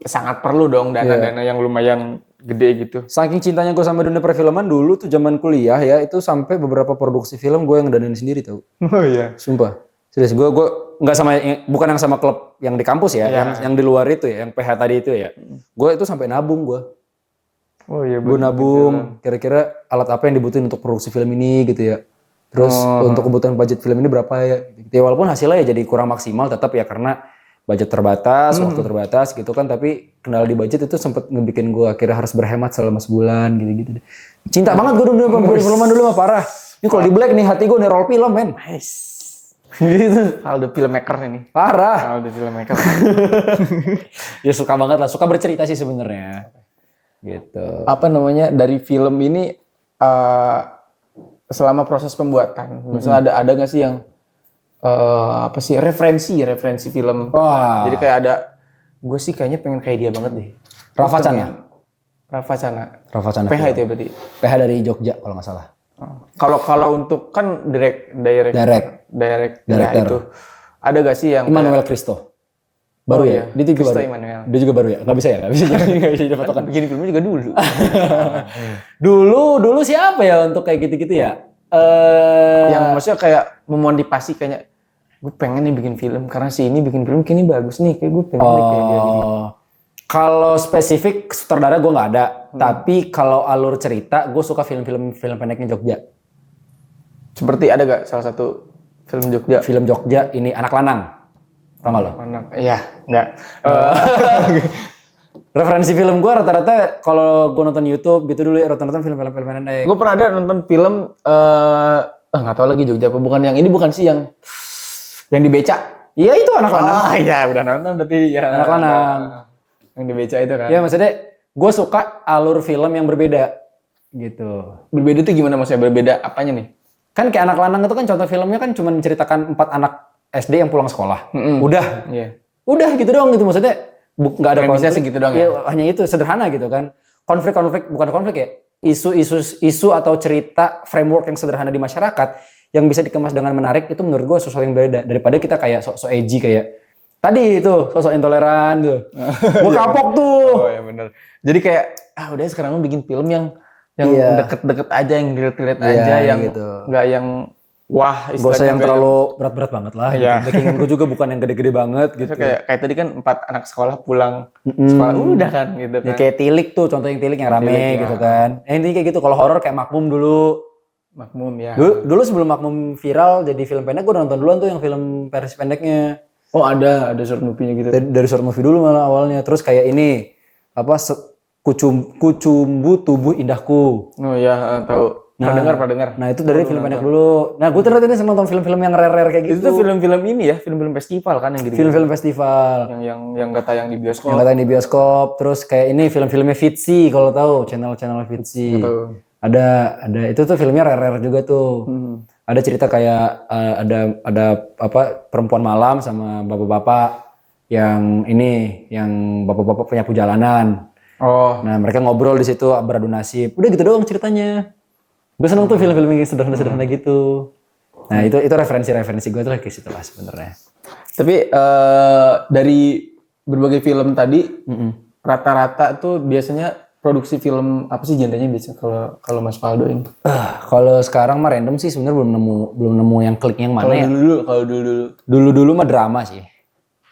sangat perlu dong dana yang lumayan gede gitu. Saking cintanya gue sama dunia perfilman dulu tuh zaman kuliah ya itu sampai beberapa produksi film gue yang danain sendiri tau. Oh iya. Sumpah. Serius gue nggak sama bukan yang sama klub yang di kampus ya, yang di luar itu ya, yang PH tadi itu ya. Gue itu sampai nabung gue. Oh iya. Gue nabung kira-kira alat apa yang dibutuhin untuk produksi film ini gitu ya. Terus untuk kebutuhan budget film ini berapa ya? Ya walaupun hasilnya ya jadi kurang maksimal tetap ya karena budget terbatas, waktu terbatas gitu kan. Tapi kendala di budget itu sempet ngebikin gue akhirnya harus berhemat selama sebulan gitu-gitu. Cinta banget gue dunia perfilman dulu mah parah. Ini kalau di Black nih hati gue nih roll film men. Nice. Gitu. Aldo filmmaker ini. Parah. Aldo filmmaker. Ya suka banget lah, suka bercerita sih sebenarnya. Gitu. Apa namanya dari film ini selama proses pembuatan, misalnya ada nggak sih yang referensi film? Wah. Jadi kayak ada, gue sih kayaknya pengen kayak dia banget deh. Rafa Cana. PH itu ya berarti. PH dari Jogja kalau nggak salah. Kalau untuk kan director itu ada gak sih yang Immanuel Cristo baru ya? Dia juga baru. Immanuel. Dia juga baru ya? Nggak bisa dipatokan. Bikin filmnya juga dulu. dulu siapa ya untuk kayak gitu-gitu ya? Yang maksudnya kayak memotivasi kayaknya gue pengen nih bikin film karena si ini bikin film kini bagus nih kayak gue pengen kayak dia gini. Kalau spesifik sutradara gue nggak ada, tapi kalau alur cerita gue suka film pendeknya Jogja. Seperti ada gak salah satu film Jogja? Film Jogja ini Anak Lanang, tau nggak lo? Iya, enggak. Referensi film gue rata-rata kalau gue nonton YouTube gitu dulu ya rata-rata film-film pendek. Gue pernah ada nonton film nggak tahu lagi Jogja apa bukan yang ini bukan sih yang di beca? Iya itu Anak Lanang. Ah iya udah nonton berarti ya. Anak Lanang. Yang di beca itu kan? Ya maksudnya gue suka alur film yang berbeda gitu. Berbeda tuh gimana maksudnya? Berbeda apanya nih? Kan kayak Anak Lanang itu kan contoh filmnya kan cuma menceritakan 4 anak SD yang pulang sekolah. Udah. Iya. Udah gitu doang gitu maksudnya. Nggak ada konflik segitu doang ya? Hanya itu sederhana gitu kan. Konflik bukan konflik ya. Isu atau cerita framework yang sederhana di masyarakat yang bisa dikemas dengan menarik itu menurut gue sesuatu yang beda daripada kita kayak sok edgy kayak tadi itu sosok intoleran gitu. Gue kapok tuh. Oh ya benar. Jadi kayak udah sekarang bikin film yang deket-deket aja, yang relate aja, yang gitu. Nggak yang wah istilahnya. Gak usah yang terlalu berat-berat banget lah. Iya. Gitu. Backingan gue juga bukan yang gede-gede banget gitu. Kayak tadi kan 4 anak sekolah pulang sekolah udah kan gitu kan. Ya, kayak Tilik tuh contoh yang Tilik yang rame gitu kan. Intinya kayak gitu. Kalau horor kayak Makmum dulu. Makmum ya. Dulu sebelum Makmum viral jadi film pendek gue nonton duluan tuh yang film versi pendeknya. Oh ada short movie-nya gitu. Dari short movie dulu malah awalnya. Terus kayak ini Kucumbu Tubuh Indahku. Oh iya tahu. Pernah dengar. Nah itu dari film pendek dulu. Nah gue ternyata ini nonton film-film yang rare-rare kayak gitu. Itu film-film ini ya, film-film festival kan yang gitu. Film-film festival. Yang nggak tayang di bioskop. Yang nggak tayang di bioskop. Terus kayak ini film-filmnya Fitzy kalau tahu channel Fitzy. Ada itu tuh filmnya rare-rare juga tuh. Ada cerita kayak ada perempuan malam sama bapak-bapak yang bapak-bapak penyapu jalanan. Oh. Nah mereka ngobrol di situ beradu nasib. Udah gitu doang ceritanya. Gue seneng tuh film-film yang sederhana-sederhana gitu. Nah itu referensi gue tuh kayak situ lah sebenarnya. Tapi dari berbagai film tadi rata-rata tuh biasanya produksi film apa sih genrenya biasa kalau Mas Faldo ini? Kalau sekarang mah random sih sebenarnya belum nemu yang klik yang mana ya. Kalau dulu mah drama sih.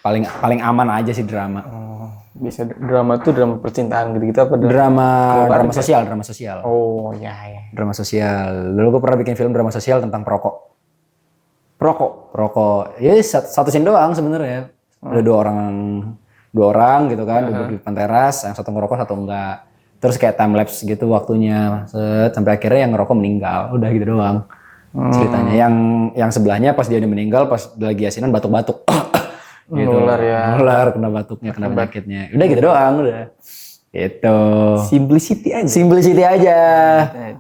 Paling aman aja sih drama. Bisa drama tuh drama percintaan gitu-gitu apa? Drama sosial. Oh ya. Drama sosial. Dulu gue pernah bikin film drama sosial tentang perokok. Perokok. Ya satu scene doang sebenarnya. Ada 2 orang 2 orang gitu kan, duduk di depan teras, yang satu ngerokok satu enggak. Terus kayak time lapse gitu waktunya, sampai akhirnya yang ngerokok meninggal, udah gitu doang ceritanya. Yang sebelahnya pas dia udah meninggal, pas lagi asinan batuk-batuk. Gitu. Nular kena batuknya, kena penyakitnya. Udah gitu doang, udah. Gitu. Simplicity aja.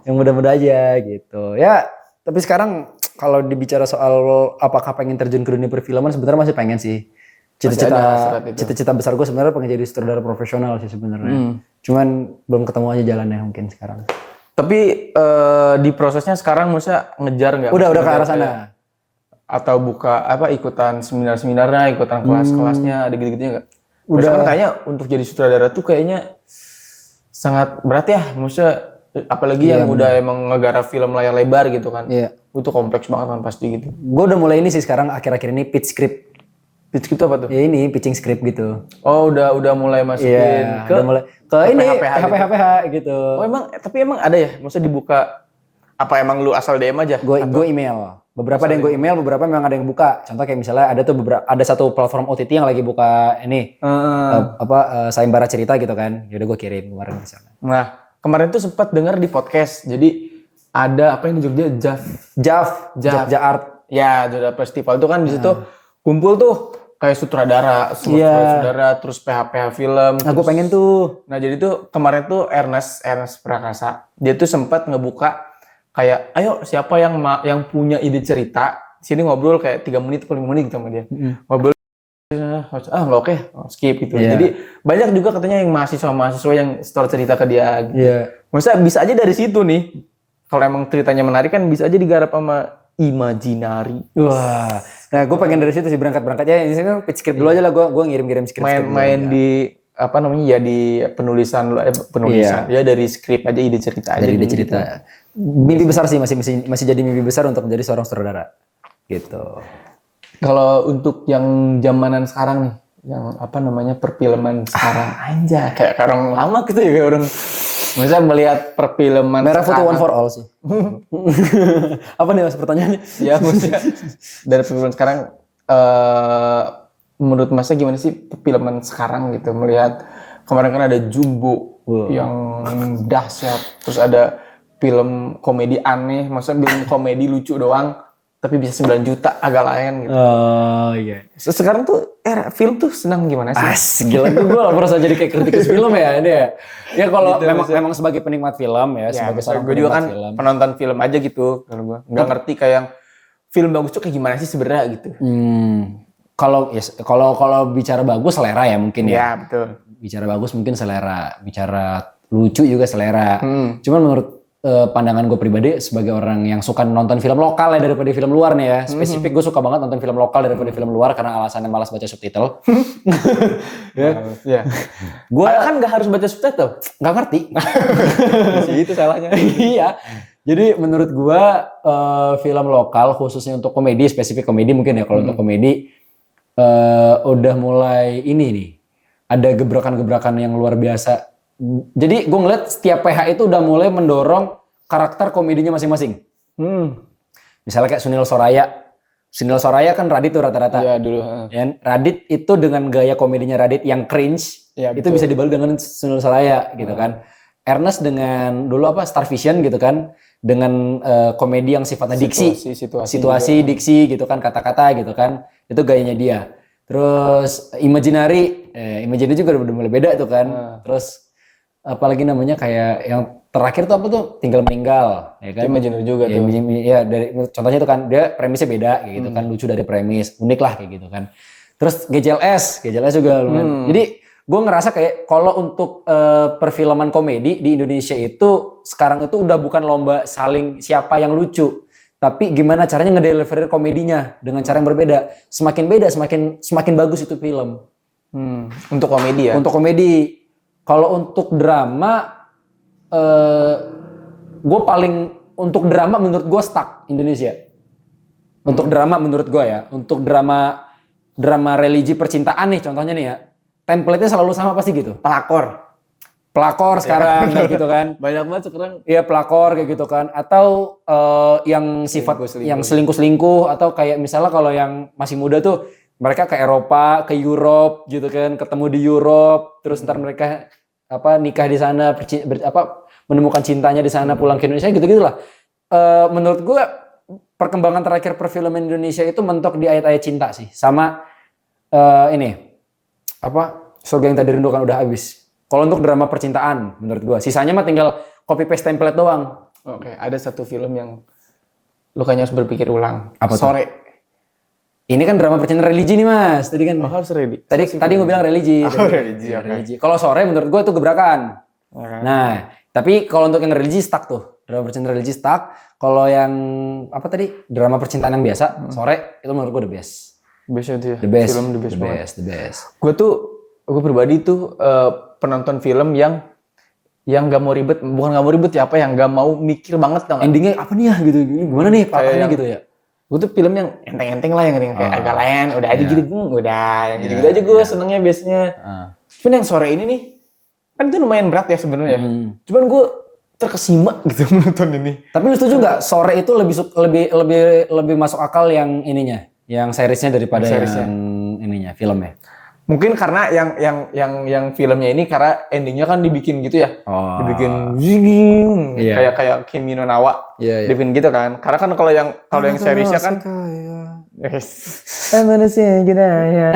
Yang mudah-mudah aja gitu. Ya, tapi sekarang kalau dibicara soal apakah pengen terjun ke dunia perfilman, sebenarnya masih pengen sih. Cita-cita besar gue sebenarnya pengen jadi sutradara profesional sih sebenarnya. Cuman belum ketemu aja jalannya mungkin sekarang. Tapi di prosesnya sekarang Musa ngejar nggak? Udah ke arah sana. Atau buka ikutan seminar-seminarnya, ikutan kelas-kelasnya, ada gitu-gitunya nggak? Udah kan kayaknya untuk jadi sutradara tuh kayaknya sangat berat ya, maksudnya apalagi yang udah emang ngegarap film layar lebar gitu kan. Iya. Itu kompleks banget kan pasti gitu. Gue udah mulai ini sih sekarang akhir-akhir ini pitch script. Pitch itu apa tuh? Ya ini pitching script gitu. Oh, udah mulai masukin ke ini PH gitu. Oh, tapi emang ada ya? Maksudnya dibuka apa emang lu asal DM aja? Gue email. Beberapa ada yang gue email, beberapa memang ada yang buka. Contoh kayak misalnya ada satu platform OTT yang lagi buka ini sayembara cerita gitu kan. Yaudah gue kirim kemarin ke sana. Nah, kemarin tuh sempat dengar di podcast. Jadi ada apa yang di Jogja? Jogja Art. Ya, Jogja Festival itu kan di situ kumpul tuh kayak sutradara, terus PH film. Nah, gue pengen tuh. Nah, jadi tuh kemarin tuh Ernest Prakasa. Dia tuh sempat ngebuka kayak, ayo siapa yang punya ide cerita, sini ngobrol kayak 3 menit atau 5 menit gitu sama dia. Ngobrol, nggak oke, skip gitu. Jadi banyak juga katanya yang mahasiswa yang store cerita ke dia. Gitu. Maksudnya bisa aja dari situ nih, kalau emang ceritanya menarik kan bisa aja digarap sama Imaginary. Wah, nah gue pengen dari situ sih berangkat-berangkatnya. Ini kan pitch script dulu aja lah, gue ngirim script. Main di apa namanya ya di penulisan ya dari skrip aja ide cerita aja. Dari ide cerita. Mimpi besar sih masih jadi mimpi besar untuk menjadi seorang sutradara. Gitu. Kalau untuk yang zamanan sekarang nih, yang apa namanya perfilman sekarang aja kayak orang lama gitu ya kayak orang misalnya melihat perfilman Merah Putih One for All sih. Apa nih Mas pertanyaannya? Ya maksudnya dari perfilman sekarang menurut Masnya gimana sih perfilman sekarang gitu melihat kemarin kan ada Jumbo yang dahsyat, terus ada film komedi aneh, maksudnya film komedi lucu doang tapi bisa 9 juta agak lain gitu. Oh iya. Sekarang tuh film tuh senang gimana sih? Gila tuh gue merasa jadi kayak kritikus film ya ini ya. Ya kalau gitu, memang sebagai penikmat film ya sebagai seorang gue juga kan film. Penonton film aja gitu kalau gue nggak ngerti kayak yang film bagus tuh kayak gimana sih sebenarnya gitu. Kalau bicara bagus selera ya mungkin ya. Iya betul. Bicara bagus mungkin selera, bicara lucu juga selera. Cuman menurut pandangan gue pribadi sebagai orang yang suka nonton film lokal ya daripada film luar nih ya. Spesifik gue suka banget nonton film lokal daripada film luar karena alasannya malas baca subtitle. Ya. Gue kan nggak harus baca subtitle, nggak ngerti. Itu salahnya. Iya. Jadi menurut gue film lokal khususnya untuk komedi, spesifik komedi mungkin ya kalau untuk komedi udah mulai ini nih. Ada gebrakan-gebrakan yang luar biasa. Jadi gue ngeliat setiap PH itu udah mulai mendorong karakter komedinya masing-masing. Misalnya kayak Sunil Soraya kan Radit tuh rata-rata. Iya dulu. Radit itu dengan gaya komedinya Radit yang cringe, ya, itu bisa dibalik dengan Sunil Soraya gitu kan. Ernest dengan dulu Star Vision gitu kan, dengan komedi yang sifatnya situasi diksi gitu kan, kata-kata gitu kan, itu gayanya dia. Terus Imaginary juga udah mulai beda tuh kan. Terus apalagi namanya kayak yang terakhir tuh apa tuh Tinggal Meninggal ya kan. Imaginary juga ya, tuh. Ya dari contohnya itu kan dia premisnya beda kayak gitu kan, lucu dari premis, unik lah kayak gitu kan. Terus GJLS juga lumayan. Jadi gue ngerasa kayak kalau untuk perfilman komedi di Indonesia itu sekarang itu udah bukan lomba saling siapa yang lucu, tapi gimana caranya ngedeliver komedinya dengan cara yang berbeda. Semakin beda semakin bagus itu film. Untuk komedi ya. Untuk komedi. Kalau untuk drama, untuk drama menurut gue stuck Indonesia. Untuk drama menurut gue ya, untuk drama religi percintaan nih contohnya nih ya, template-nya selalu sama pasti gitu. Pelakor sekarang kayak gitu kan. Banyak banget sekarang. Iya pelakor kayak gitu kan. Atau yang sifat yang selingkuh-selingkuh atau kayak misalnya kalau yang masih muda tuh mereka ke Eropa, ke Europe gitu kan, ketemu di Europe, terus ntar mereka nikah di sana, menemukan cintanya di sana, pulang ke Indonesia gitu-gitulah. Menurut gue perkembangan terakhir perfilman Indonesia itu mentok di ayat-ayat cinta sih, sama Surga Yang Tak Dirindukan udah habis. Kalau untuk drama percintaan menurut gue, sisanya mah tinggal copy paste template doang. Oke, ada satu film yang lu kayaknya harus berpikir ulang. Apa tuh? Sore. Ini kan drama percintaan religi nih Mas. Tadi kan. Harus religi. Tadi gue bilang religi. Religi. Ya, religi. Kalau Sore menurut gue itu gebrakan. Okay. Nah, tapi kalau untuk yang religi stuck tuh. Drama percintaan religi stuck. Kalau yang drama percintaan yang biasa, Sore itu menurut gue the best. Best itu ya. The best. Film The best. Gue pribadi tuh penonton film yang gak mau ribet, bukan gak mau ribet ya, yang gak mau mikir banget tau gak? Endingnya apa nih ya gitu, gimana nih patahnya gitu ya. Gue tuh film yang enteng-enteng lah, yang kayak agak lain, udah aja gitu, udah yang gitu-gitu aja gue senengnya biasanya. Cuman yang Sore ini nih, kan itu lumayan berat ya sebenarnya. Cuman gue terkesima gitu menonton ini. Tapi lu setuju nggak Sore itu lebih masuk akal yang ininya, yang seriesnya daripada yang ininya filmnya? Mungkin karena yang filmnya ini karena endingnya kan dibikin gitu ya, dibikin zing, kayak Kimi no Nawa, dibikin gitu kan. Karena kan kalau yang seriesnya kan, manusia ya.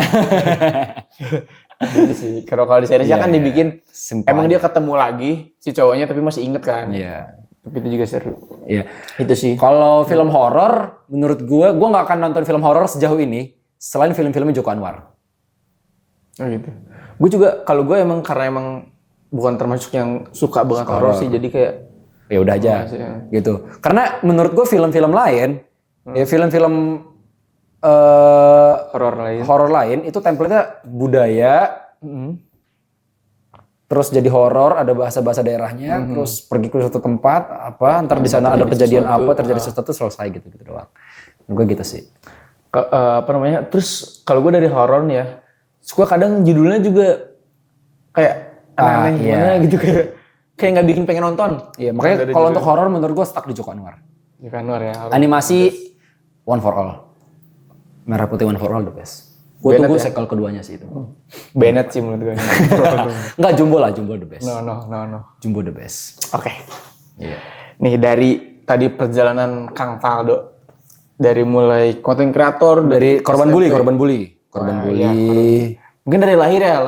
Gitu sih. Kalau di seriesnya kan dibikin, emang dia ketemu lagi si cowoknya tapi masih inget kan. Iya. Tapi itu juga seru. Iya. Itu sih. Kalau film horor, menurut gue nggak akan nonton film horor sejauh ini selain film-filmnya Joko Anwar. Oh gitu. Gue juga kalau gue karena bukan termasuk yang suka banget horor sih, jadi kayak ya udah aja gitu. Karena menurut gue film-film lain, film-film horor lain itu template-nya budaya, terus jadi horor, ada bahasa-bahasa daerahnya, terus pergi ke suatu tempat, ntar di sana ada kejadian terjadi sesuatu, selesai gitu doang. Gue gitu sih. Terus kalau gue dari horor nih ya, suka kadang judulnya juga kayak aneh gimana gitu, kayak nggak bikin pengen nonton. Iya, makanya kalau untuk horor menurut gue stuck di Joko Anwar. Joko Anwar ya. Animasi One for All, Merah Putih One for All the best. Gue tunggu sequel keduanya sih itu. Bennett sih menurut gue. Enggak, Jumbo the best. No. Jumbo the best. Oke. Iya. Nih dari tadi perjalanan Kang Faldo, dari mulai konten kreator, dari korban bully. Mungkin dari lahir ya.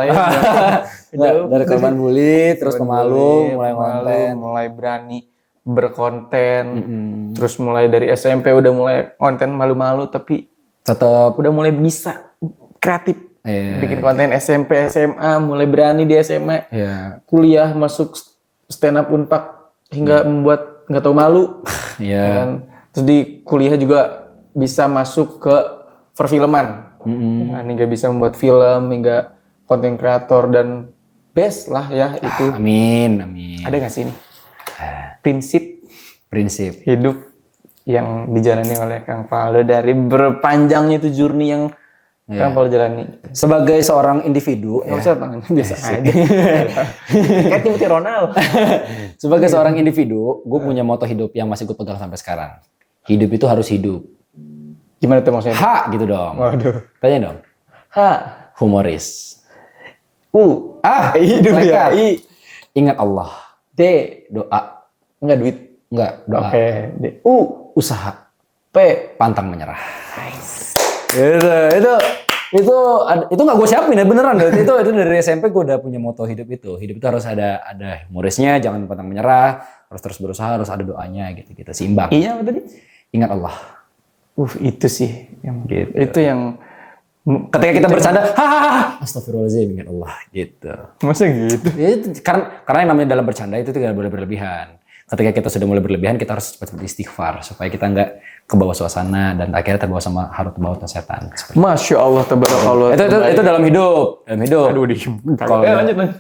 Dari korban bully, terus pemalu, mulai konten, mulai berani berkonten, terus mulai dari SMP udah mulai konten malu-malu, tapi tetap udah mulai bisa kreatif, bikin konten SMP, SMA, mulai berani di SMA, kuliah masuk stand up Unpad hingga membuat nggak tahu malu, terus di kuliah juga bisa masuk ke perfilman. Hingga bisa membuat film, hingga konten kreator, dan best lah ya itu. Amin. Ada nggak sih ini prinsip hidup yang dijalani oleh Kang Faldo dari berpanjangnya itu journey yang Kang Faldo jalani sebagai seorang individu? Nggak usah tangan, biasa aja. Kayak Timothy Ronaldo. Sebagai seorang individu, gue punya moto hidup yang masih gue pegang sampai sekarang. Hidup itu harus hidup. Gimana tuh maksudnya? Gitu dong. Waduh. Tanya dong. Humoris. Hidup ya. Ingat Allah. D. Doa. Enggak duit. Enggak, doa. Oke. D. Usaha. P. Pantang menyerah. Nice. Itu nggak gue siapin ya, beneran. Itu dari SMP gue udah punya moto hidup itu. Hidup itu harus ada humorisnya, jangan pantang menyerah, harus terus berusaha, harus ada doanya gitu. Seimbang. Iya, apa tadi? Ingat Allah. Itu sih yang gitu. Itu yang ketika kita bercanda, astagfirullahaladzim, ingat Allah gitu. Masa gitu? Ya, karena yang namanya dalam bercanda itu tidak boleh berlebihan. Ketika kita sudah mulai berlebihan, kita harus cepat istighfar supaya kita nggak kebawa suasana dan akhirnya terbawa sama harut bawah setan. Masya Allah, tabarakallah. Itu dalam hidup. Aduh,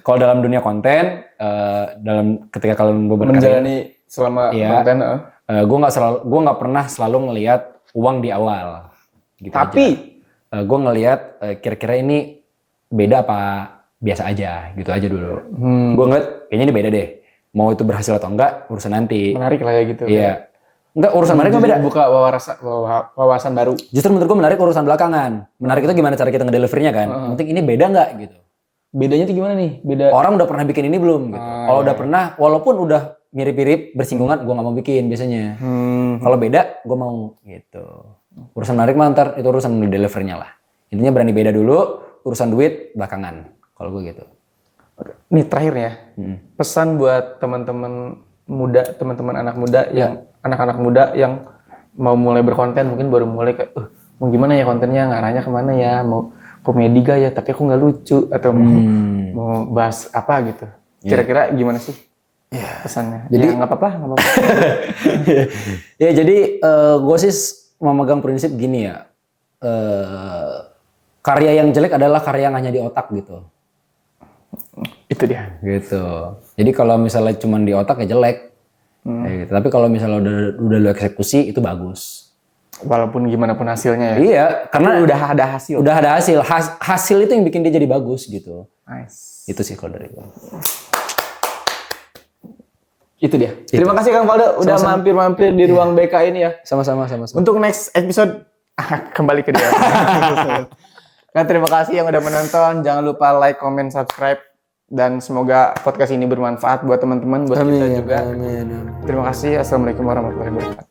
kalau dalam dunia konten, ketika kalian menjalani selama konten, gue nggak pernah selalu ngelihat uang di awal. Gitu. Tapi gue ngelihat kira-kira ini beda apa biasa aja, gitu aja dulu. Gue ngeliat kayaknya ini beda deh. Mau itu berhasil atau enggak urusan nanti. Menarik lah ya gitu. Iya. Enggak, urusan menarik kan beda. Buka wawasan baru. Justru menurut gue menarik urusan belakangan. Menarik itu gimana cara kita ngedelivernya kan. Penting ini beda nggak gitu. Bedanya tuh gimana nih? Beda. Orang udah pernah bikin ini belum gitu. Kalau udah pernah, walaupun udah mirip-mirip bersinggungan, gue nggak mau bikin biasanya. Kalau beda, gue mau gitu. Urusan menarik mah ntar itu urusan delivernya lah. Intinya berani beda dulu, urusan duit belakangan. Kalau gue gitu. Nih terakhir ya, pesan buat teman-teman muda, teman-teman anak-anak muda yang mau mulai berkonten, mungkin baru mulai kayak, mau gimana ya kontennya, ngarahnya kemana ya, mau komedi gak ya, tapi aku nggak lucu, atau mau bahas apa gitu. Kira-kira gimana sih pesannya? Jadi nggak apa-apa. Ya jadi gue sih memegang prinsip gini ya, karya yang jelek adalah karya yang hanya di otak gitu. Itu dia. Gitu. Jadi kalau misalnya cuma di otak ya jelek. Gitu. Tapi kalau misalnya udah lu eksekusi itu bagus. Walaupun gimana pun hasilnya ya. Iya, karena udah ada hasil. Udah ada hasil. Hasil itu yang bikin dia jadi bagus gitu. Nice. Itu sih kalau dari gue. Itu dia. Terima kasih Kang Valdo udah mampir-mampir di ruang BK ini ya. Sama-sama. Untuk next episode kembali ke dia. Nah, terima kasih yang udah menonton. Jangan lupa like, comment, subscribe. Dan semoga podcast ini bermanfaat buat teman-teman, buat kita juga. Terima kasih. Assalamualaikum warahmatullahi wabarakatuh.